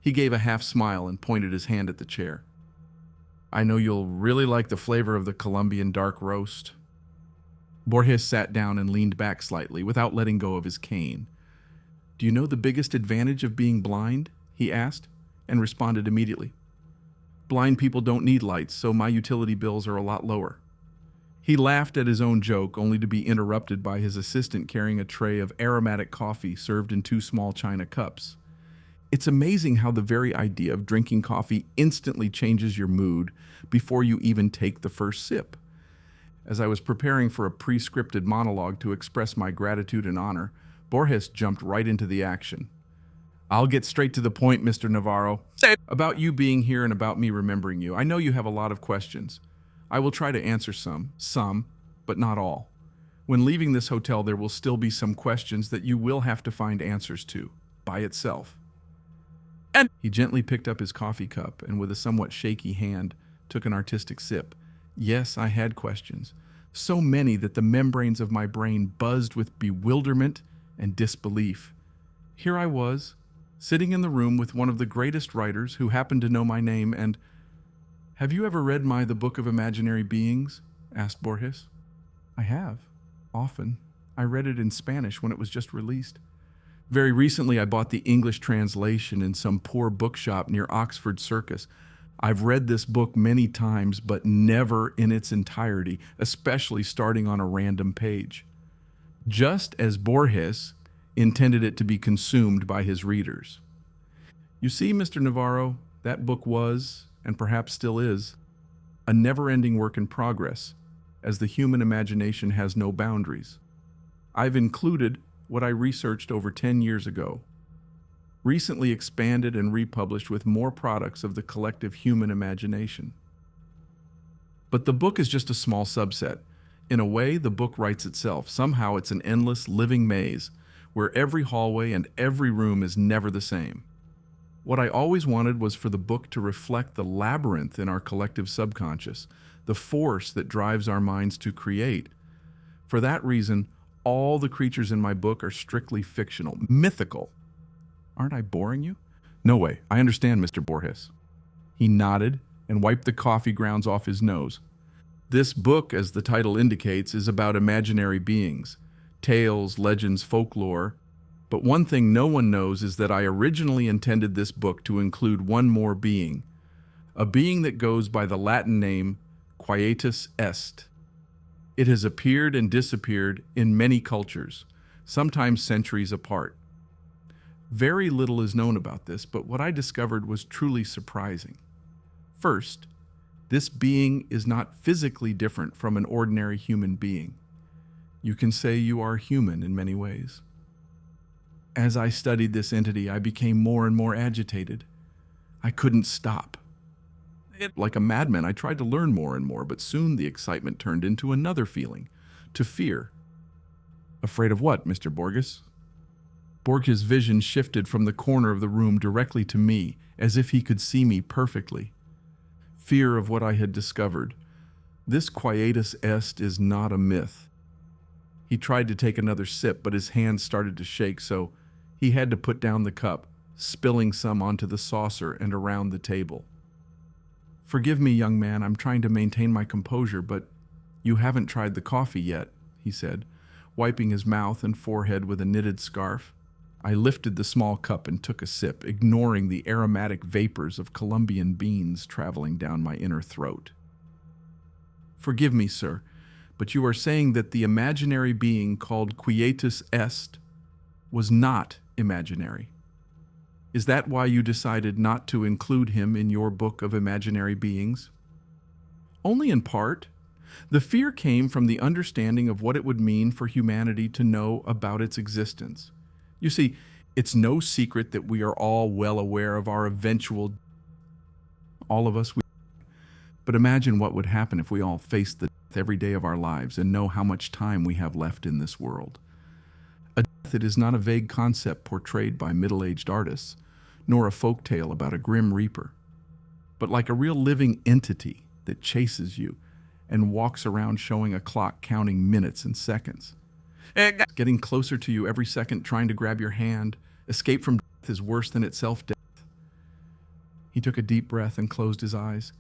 He gave a half smile and pointed his hand at the chair. "I know you'll really like the flavor of the Colombian dark roast." Borges sat down and leaned back slightly without letting go of his cane. "Do you know the biggest advantage of being blind?" he asked, and responded immediately. "Blind people don't need lights, so my utility bills are a lot lower." He laughed at his own joke, only to be interrupted by his assistant carrying a tray of aromatic coffee served in 2 small china cups. It's amazing how the very idea of drinking coffee instantly changes your mood before you even take the first sip. As I was preparing for a pre-scripted monologue to express my gratitude and honor, Borges jumped right into the action. "I'll get straight to the point, Mr. Navarro. About you being here and about me remembering you. I know you have a lot of questions. I will try to answer some, but not all. When leaving this hotel, there will still be some questions that you will have to find answers to, by itself." And he gently picked up his coffee cup and with a somewhat shaky hand took an artistic sip. Yes, I had questions. So many that the membranes of my brain buzzed with bewilderment and disbelief. Here I was, sitting in the room with one of the greatest writers who happened to know my name and... "Have you ever read The Book of Imaginary Beings?" asked Borges. "I have. Often. I read it in Spanish when it was just released." Very recently, I bought the English translation in some poor bookshop near Oxford Circus. I've read this book many times, but never in its entirety, especially starting on a random page. Just as Borges intended it to be consumed by his readers. You see, Mr. Navarro, that book was, and perhaps still is, a never-ending work in progress, as the human imagination has no boundaries. I've included what I researched over 10 years ago, recently expanded and republished with more products of the collective human imagination. But the book is just a small subset. In a way, the book writes itself. Somehow it's an endless living maze where every hallway and every room is never the same. What I always wanted was for the book to reflect the labyrinth in our collective subconscious, the force that drives our minds to create. For that reason, all the creatures in my book are strictly fictional, mythical. Aren't I boring you? No way. I understand, Mr. Borges. He nodded and wiped the coffee grounds off his nose. This book, as the title indicates, is about imaginary beings, tales, legends, folklore. But one thing no one knows is that I originally intended this book to include one more being, a being that goes by the Latin name Quietus Est. It has appeared and disappeared in many cultures, sometimes centuries apart. Very little is known about this, but what I discovered was truly surprising. First, this being is not physically different from an ordinary human being. You can say you are human in many ways. As I studied this entity, I became more and more agitated. I couldn't stop. Like a madman, I tried to learn more and more, but soon the excitement turned into another feeling, to fear. Afraid of what, Mr. Borges? Borges' vision shifted from the corner of the room directly to me, as if he could see me perfectly. Fear of what I had discovered. This Quietus Est is not a myth. He tried to take another sip, but his hands started to shake, so he had to put down the cup, spilling some onto the saucer and around the table. Forgive me, young man, I'm trying to maintain my composure, but you haven't tried the coffee yet, he said, wiping his mouth and forehead with a knitted scarf. I lifted the small cup and took a sip, ignoring the aromatic vapors of Colombian beans traveling down my inner throat. Forgive me, sir, but you are saying that the imaginary being called Quietus Est was not imaginary. Is that why you decided not to include him in your book of imaginary beings? Only in part. The fear came from the understanding of what it would mean for humanity to know about its existence. You see, it's no secret that we are all well aware of our eventual all of us. But imagine what would happen if we all faced the death every day of our lives and know how much time we have left in this world. A death that is not a vague concept portrayed by middle-aged artists, nor a folk tale about a grim reaper, but like a real living entity that chases you and walks around showing a clock counting minutes and seconds. Getting closer to you every second, trying to grab your hand. Escape from death is worse than itself death. He took a deep breath and closed his eyes.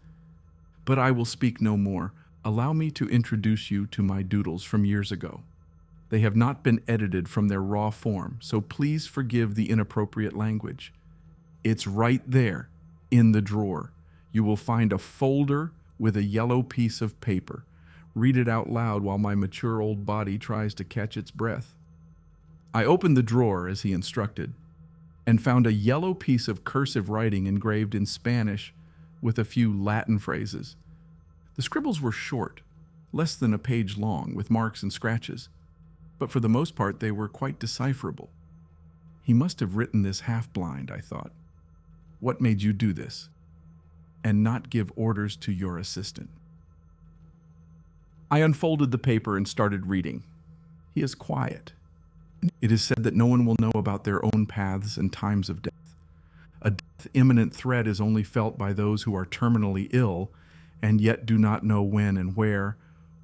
But I will speak no more. Allow me to introduce you to my doodles from years ago. They have not been edited from their raw form, so please forgive the inappropriate language. It's right there, in the drawer. You will find a folder with a yellow piece of paper. Read it out loud while my mature old body tries to catch its breath. I opened the drawer as he instructed, and found a yellow piece of cursive writing engraved in Spanish with a few Latin phrases. The scribbles were short, less than a page long, with marks and scratches, but for the most part they were quite decipherable. He must have written this half-blind, I thought. What made you do this, and not give orders to your assistant? I unfolded the paper and started reading. He is quiet. It is said that no one will know about their own paths and times of death. A death-imminent threat is only felt by those who are terminally ill and yet do not know when and where,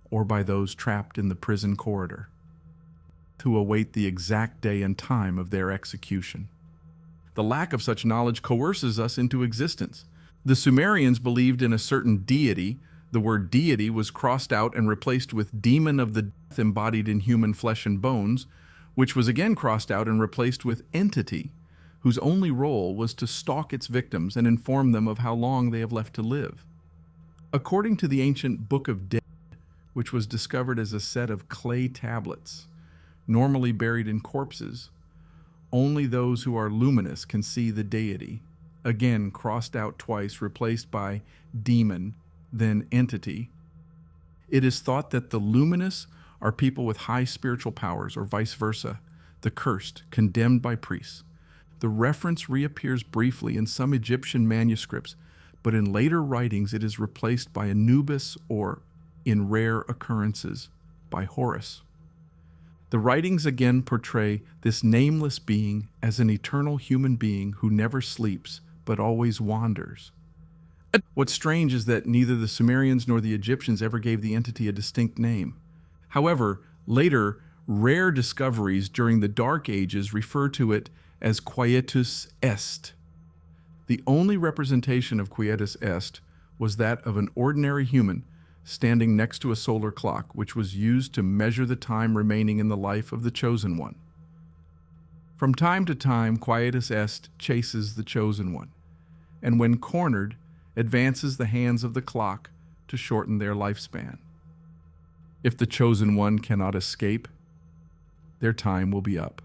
or by those trapped in the prison corridor, who await the exact day and time of their execution. The lack of such knowledge coerces us into existence. The Sumerians believed in a certain deity. The word deity was crossed out and replaced with demon of the death embodied in human flesh and bones, which was again crossed out and replaced with entity, whose only role was to stalk its victims and inform them of how long they have left to live. According to the ancient Book of Dead, which was discovered as a set of clay tablets, normally buried in corpses, only those who are luminous can see the deity, again crossed out twice, replaced by demon, then entity. It is thought that the luminous are people with high spiritual powers, or vice versa, the cursed, condemned by priests. The reference reappears briefly in some Egyptian manuscripts, but in later writings it is replaced by Anubis, or, in rare occurrences, by Horus. The writings again portray this nameless being as an eternal human being who never sleeps but always wanders. What's strange is that neither the Sumerians nor the Egyptians ever gave the entity a distinct name. However, later, rare discoveries during the Dark Ages refer to it as Quietus Est. The only representation of Quietus Est was that of an ordinary human standing next to a solar clock, which was used to measure the time remaining in the life of the Chosen One. From time to time, Quietus Est chases the Chosen One, and when cornered, advances the hands of the clock to shorten their lifespan. If the Chosen One cannot escape, their time will be up.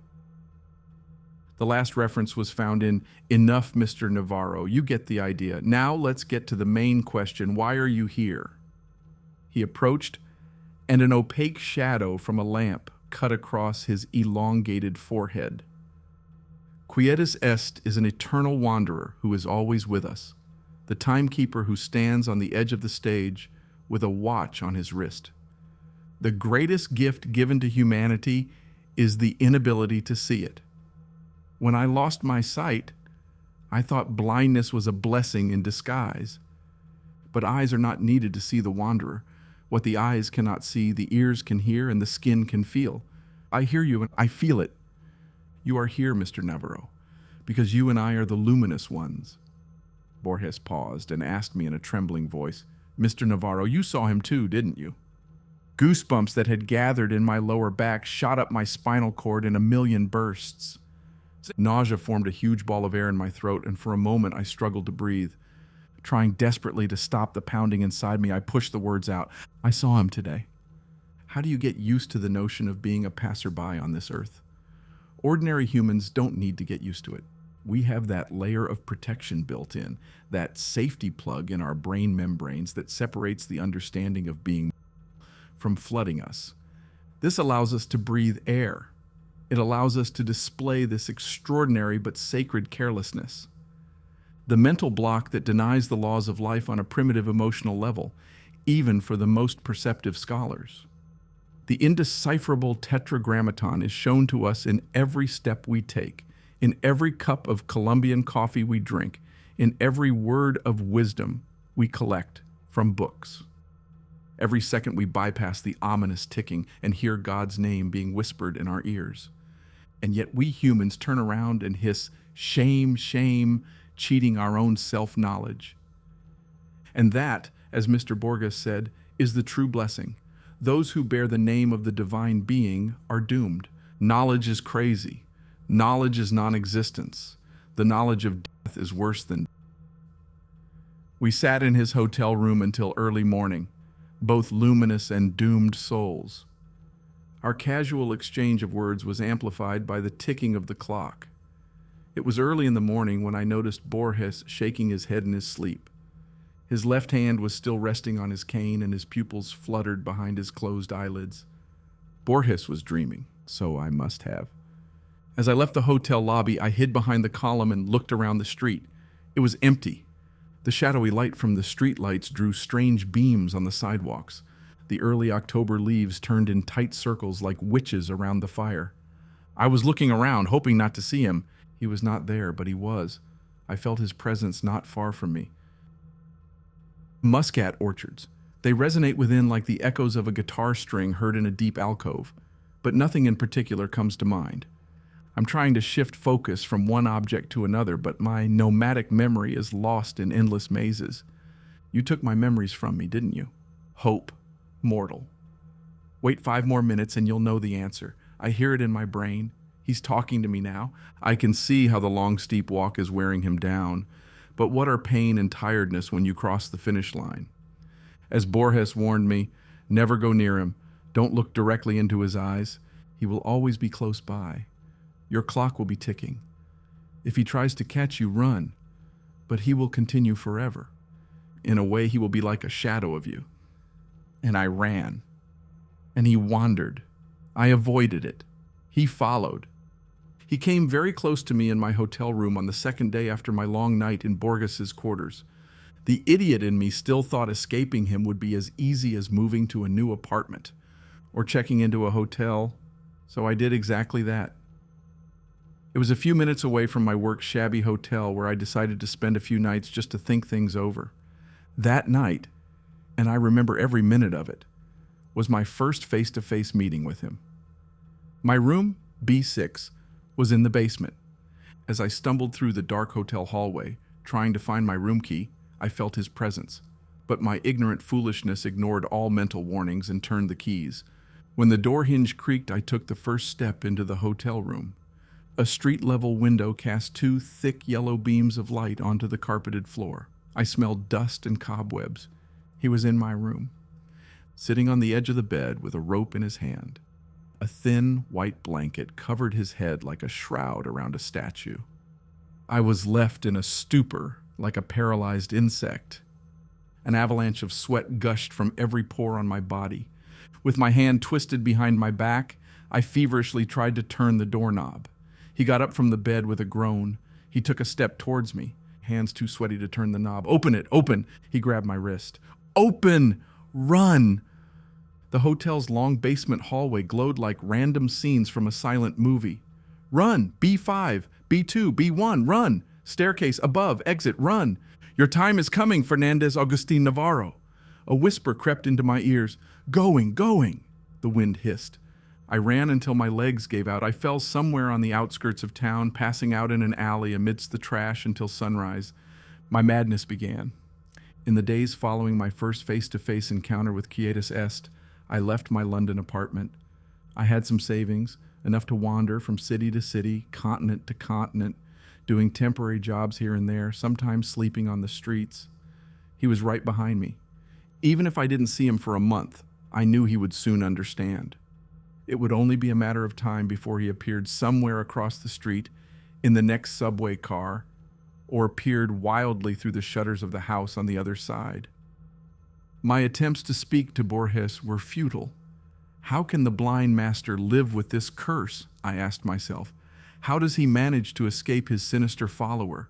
The last reference was found in Enough, Mr. Navarro. You get the idea. Now let's get to the main question. Why are you here? He approached, and an opaque shadow from a lamp cut across his elongated forehead. Quietus Est is an eternal wanderer who is always with us, the timekeeper who stands on the edge of the stage with a watch on his wrist. The greatest gift given to humanity is the inability to see it. When I lost my sight, I thought blindness was a blessing in disguise. But eyes are not needed to see the wanderer. What the eyes cannot see, the ears can hear, and the skin can feel. I hear you and I feel it. You are here, Mr. Navarro, because you and I are the luminous ones. Borges paused and asked me in a trembling voice, Mr. Navarro, you saw him too, didn't you? Goosebumps that had gathered in my lower back shot up my spinal cord in a million bursts. Nausea formed a huge ball of air in my throat, and for a moment I struggled to breathe. Trying desperately to stop the pounding inside me, I pushed the words out. I saw him today. How do you get used to the notion of being a passerby on this earth? Ordinary humans don't need to get used to it. We have that layer of protection built in, that safety plug in our brain membranes that separates the understanding of being from flooding us. This allows us to breathe air. It allows us to display this extraordinary but sacred carelessness. The mental block that denies the laws of life on a primitive emotional level, even for the most perceptive scholars. The indecipherable tetragrammaton is shown to us in every step we take, in every cup of Colombian coffee we drink, in every word of wisdom we collect from books. Every second we bypass the ominous ticking and hear God's name being whispered in our ears. And yet we humans turn around and hiss, shame, shame, cheating our own self-knowledge. And that, as Mr. Borges said, is the true blessing. Those who bear the name of the divine being are doomed. Knowledge is crazy. Knowledge is non-existence. The knowledge of death is worse than death. We sat in his hotel room until early morning, both luminous and doomed souls. Our casual exchange of words was amplified by the ticking of the clock. It was early in the morning when I noticed Borges shaking his head in his sleep. His left hand was still resting on his cane and his pupils fluttered behind his closed eyelids. Borges was dreaming, so I must have. As I left the hotel lobby, I hid behind the column and looked around the street. It was empty. The shadowy light from the streetlights drew strange beams on the sidewalks. The early October leaves turned in tight circles like witches around the fire. I was looking around, hoping not to see him. He was not there, but he was. I felt his presence not far from me. Muscat orchards. They resonate within like the echoes of a guitar string heard in a deep alcove, but nothing in particular comes to mind. I'm trying to shift focus from one object to another, but my nomadic memory is lost in endless mazes. You took my memories from me, didn't you? Hope, mortal. Wait 5 more minutes and you'll know the answer. I hear it in my brain. He's talking to me now. I can see how the long, steep walk is wearing him down. But what are pain and tiredness when you cross the finish line? As Borges warned me, never go near him. Don't look directly into his eyes. He will always be close by. Your clock will be ticking. If he tries to catch you, run. But he will continue forever. In a way, he will be like a shadow of you. And I ran. And he wandered. I avoided it. He followed. He came very close to me in my hotel room on the second day after my long night in Borges's quarters. The idiot in me still thought escaping him would be as easy as moving to a new apartment or checking into a hotel, so I did exactly that. It was a few minutes away from my work's shabby hotel where I decided to spend a few nights just to think things over. That night, and I remember every minute of it, was my first face-to-face meeting with him. My room, B6, was in the basement. As I stumbled through the dark hotel hallway, trying to find my room key, I felt his presence. But my ignorant foolishness ignored all mental warnings and turned the keys. When the door hinge creaked, I took the first step into the hotel room. A street-level window cast two thick yellow beams of light onto the carpeted floor. I smelled dust and cobwebs. He was in my room, sitting on the edge of the bed with a rope in his hand. A thin, white blanket covered his head like a shroud around a statue. I was left in a stupor like a paralyzed insect. An avalanche of sweat gushed from every pore on my body. With my hand twisted behind my back, I feverishly tried to turn the doorknob. He got up from the bed with a groan. He took a step towards me, hands too sweaty to turn the knob. "Open it, open!" He grabbed my wrist. "Open! Run!" The hotel's long basement hallway glowed like random scenes from a silent movie. "Run! B5, B2, B1, run! Staircase above, exit, run! Your time is coming, Fernandez Agustin Navarro!" A whisper crept into my ears. "Going, going!" The wind hissed. I ran until my legs gave out. I fell somewhere on the outskirts of town, passing out in an alley amidst the trash until sunrise. My madness began. In the days following my first face-to-face encounter with Quietus Est, I left my London apartment. I had some savings, enough to wander from city to city, continent to continent, doing temporary jobs here and there, sometimes sleeping on the streets. He was right behind me. Even if I didn't see him for a month, I knew he would soon understand. It would only be a matter of time before he appeared somewhere across the street, in the next subway car, or appeared wildly through the shutters of the house on the other side. My attempts to speak to Borges were futile. How can the blind master live with this curse? I asked myself. How does he manage to escape his sinister follower?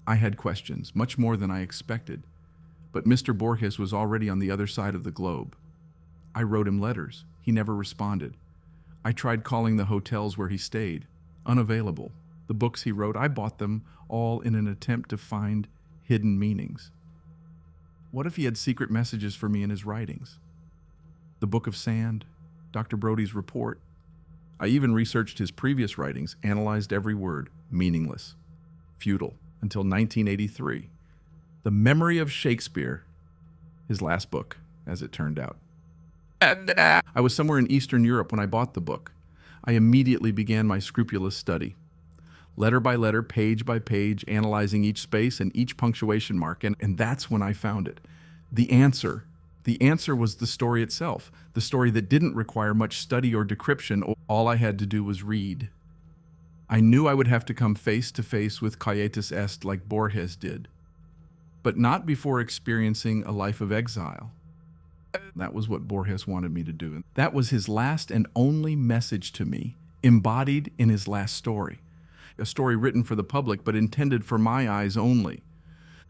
I had questions, much more than I expected. But Mr. Borges was already on the other side of the globe. I wrote him letters. He never responded. I tried calling the hotels where he stayed. Unavailable. The books he wrote, I bought them all in an attempt to find hidden meanings. What if he had secret messages for me in his writings? The Book of Sand, Dr. Brody's report. I even researched his previous writings, analyzed every word. Meaningless. Futile. Until 1983. The Memory of Shakespeare. His last book, as it turned out. I was somewhere in Eastern Europe when I bought the book. I immediately began my scrupulous study. Letter by letter, page by page, analyzing each space and each punctuation mark, and that's when I found it. The answer. The answer was the story itself, the story that didn't require much study or decryption. All I had to do was read. I knew I would have to come face to face with Quietus Est like Borges did, but not before experiencing a life of exile. That was what Borges wanted me to do. That was his last and only message to me, embodied in his last story. A story written for the public, but intended for my eyes only.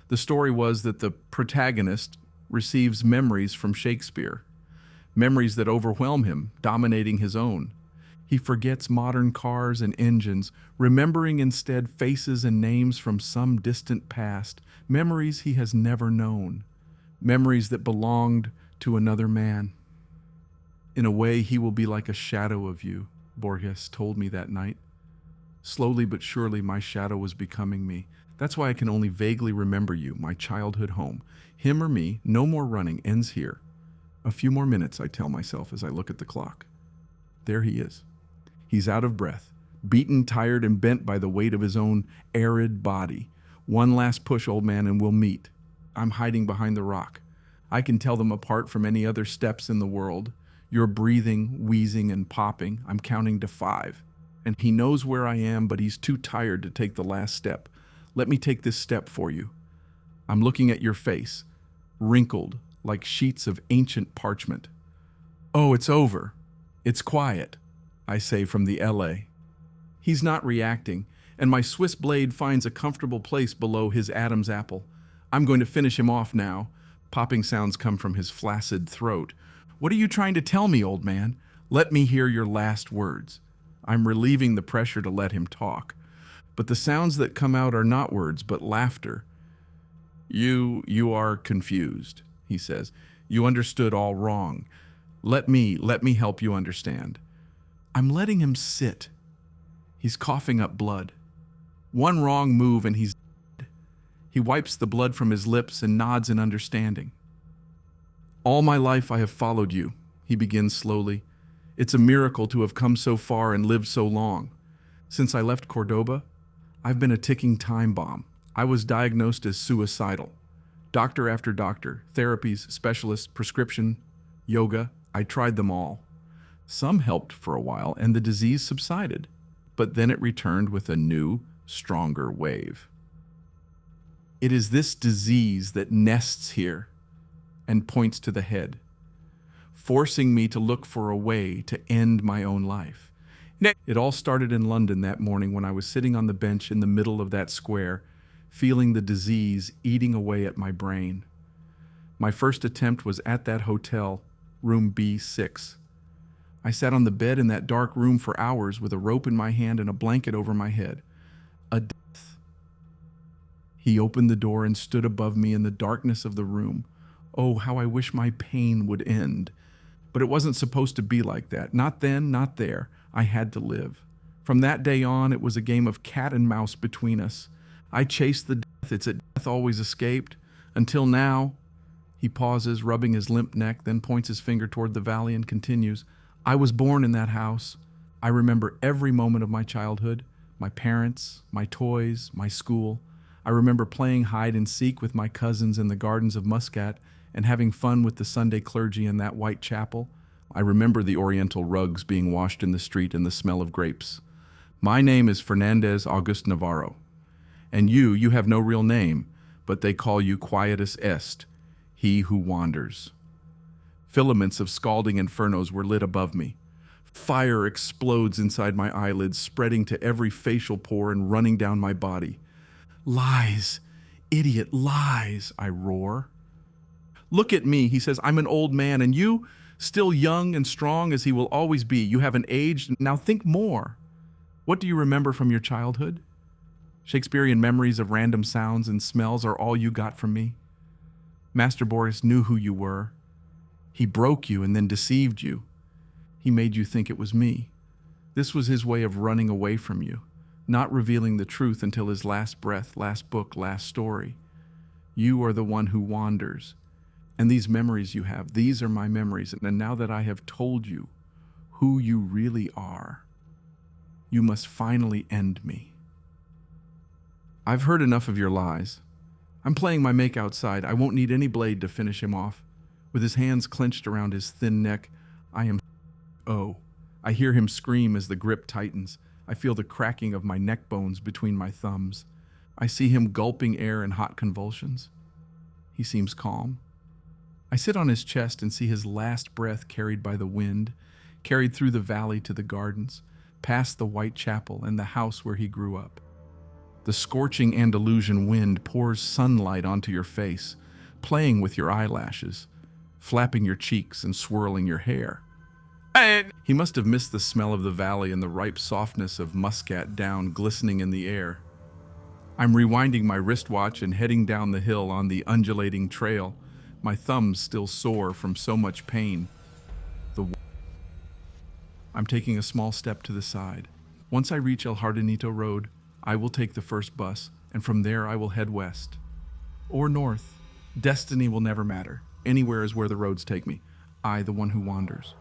The story was that the protagonist receives memories from Shakespeare, memories that overwhelm him, dominating his own. He forgets modern cars and engines, remembering instead faces and names from some distant past, memories he has never known, memories that belonged to another man. In a way, he will be like a shadow of you, Borges told me that night. Slowly but surely, my shadow was becoming me. That's why I can only vaguely remember you, my childhood home. Him or me, no more running, ends here. A few more minutes, I tell myself as I look at the clock. There he is. He's out of breath, beaten, tired, and bent by the weight of his own arid body. One last push, old man, and we'll meet. I'm hiding behind the rock. I can tell them apart from any other steps in the world. You're breathing, wheezing, and popping. I'm counting to 5. And he knows where I am, but he's too tired to take the last step. Let me take this step for you. I'm looking at your face, wrinkled like sheets of ancient parchment. Oh, it's over. It's quiet, I say from the LA. He's not reacting, and my Swiss blade finds a comfortable place below his Adam's apple. I'm going to finish him off now. Popping sounds come from his flaccid throat. What are you trying to tell me, old man? Let me hear your last words. I'm relieving the pressure to let him talk. But the sounds that come out are not words, but laughter. You are confused, he says. You understood all wrong. Let me help you understand. I'm letting him sit. He's coughing up blood. One wrong move and he's dead. He wipes the blood from his lips and nods in understanding. All my life I have followed you, he begins slowly. It's a miracle to have come so far and lived so long. Since I left Cordoba, I've been a ticking time bomb. I was diagnosed as suicidal. Doctor after doctor, therapies, specialists, prescription, yoga, I tried them all. Some helped for a while and the disease subsided, but then it returned with a new, stronger wave. It is this disease that nests here and points to the head, forcing me to look for a way to end my own life. It all started in London that morning when I was sitting on the bench in the middle of that square, feeling the disease eating away at my brain. My first attempt was at that hotel, room B6. I sat on the bed in that dark room for hours with a rope in my hand and a blanket over my head. A death. He opened the door and stood above me in the darkness of the room. Oh, how I wish my pain would end. But it wasn't supposed to be like that. Not then, not there. I had to live. From that day on, it was a game of cat and mouse between us. I chased the death. It's a death always escaped. Until now. He pauses, rubbing his limp neck, then points his finger toward the valley and continues. I was born in that house. I remember every moment of my childhood, my parents, my toys, my school. I remember playing hide and seek with my cousins in the gardens of Muscat and having fun with the Sunday clergy in that white chapel. I remember the oriental rugs being washed in the street and the smell of grapes. My name is Fernandez August Navarro. And you have no real name, but they call you Quietus Est, he who wanders. Filaments of scalding infernos were lit above me. Fire explodes inside my eyelids, spreading to every facial pore and running down my body. Lies, idiot, lies, I roar. Look at me, he says, I'm an old man, and you, still young and strong as he will always be. You haven't aged, now think more. What do you remember from your childhood? Shakespearean memories of random sounds and smells are all you got from me. Master Boris knew who you were. He broke you and then deceived you. He made you think it was me. This was his way of running away from you, not revealing the truth until his last breath, last book, last story. You are the one who wanders. And these memories you have, these are my memories. And now that I have told you who you really are, you must finally end me. I've heard enough of your lies. I'm playing my make outside. I won't need any blade to finish him off. With his hands clenched around his thin neck, I hear him scream as the grip tightens. I feel the cracking of my neck bones between my thumbs. I see him gulping air in hot convulsions. He seems calm. I sit on his chest and see his last breath carried by the wind, carried through the valley to the gardens, past the white chapel and the house where he grew up. The scorching Andalusian wind pours sunlight onto your face, playing with your eyelashes, flapping your cheeks and swirling your hair. He must have missed the smell of the valley and the ripe softness of Muscat down glistening in the air. I'm rewinding my wristwatch and heading down the hill on the undulating trail, my thumbs still sore from so much pain. I'm taking a small step to the side. Once I reach El Jardinito Road, I will take the first bus, and from there I will head west. Or north. Destiny will never matter. Anywhere is where the roads take me. I, the one who wanders.